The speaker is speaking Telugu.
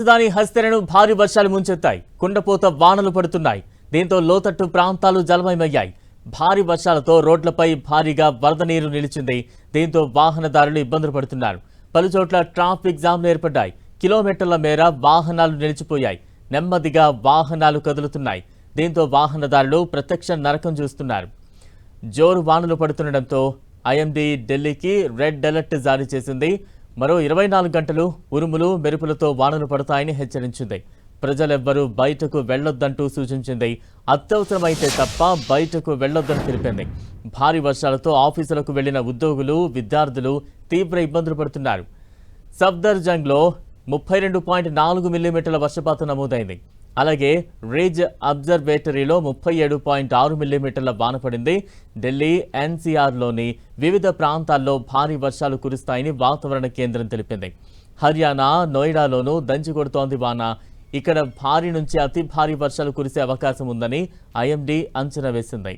రాజధాని హస్తెరను భారీ వర్షాలు ముంచెత్తాయి. కుండపోత వానలు పడుతున్నాయి. దీంతో లోతట్టు ప్రాంతాలు జలమయమయ్యాయి. భారీ వర్షాలతో రోడ్లపై భారీగా వరద నీరు నిలిచింది. దీంతో వాహనదారులు ఇబ్బందులు పడుతున్నారు. పలుచోట్ల ట్రాఫిక్ జామ్లు ఏర్పడ్డాయి. కిలోమీటర్ల మేర వాహనాలు నిలిచిపోయాయి. నెమ్మదిగా వాహనాలు కదులుతున్నాయి. దీంతో వాహనదారులు ప్రత్యక్ష నరకం చూస్తున్నారు. జోరు వానలు పడుతుండటంతో ఐఎండీ ఢిల్లీకి రెడ్ అలర్ట్ జారీ చేసింది. మరో 24 గంటలు ఉరుములు మెరుపులతో వానలు పడతాయని హెచ్చరించింది. ప్రజలెవ్వరూ బయటకు వెళ్లొద్దంటూ సూచించింది. అత్యవసరమైతే తప్ప బయటకు వెళ్లొద్దని తెలిపింది. భారీ వర్షాలతో ఆఫీసులకు వెళ్లిన ఉద్యోగులు, విద్యార్థులు తీవ్ర ఇబ్బందులు పడుతున్నారు. సఫ్దర్జంగ్లో 32.4 మిల్లీమీటర్ల వర్షపాతం నమోదైంది. అలాగే రేజ్ అబ్జర్వేటరీలో 37.6 మిల్లీమీటర్ల వాన పడింది. ఢిల్లీ ఎన్సీఆర్లోని వివిధ ప్రాంతాల్లో భారీ వర్షాలు కురుస్తాయని వాతావరణ కేంద్రం తెలిపింది. హర్యానా, నోయిడాలోనూ దంచి కొడుతోంది వాన. ఇక్కడ భారీ నుంచి అతి భారీ వర్షాలు కురిసే అవకాశం ఉందని ఐఎండీ అంచనా వేసింది.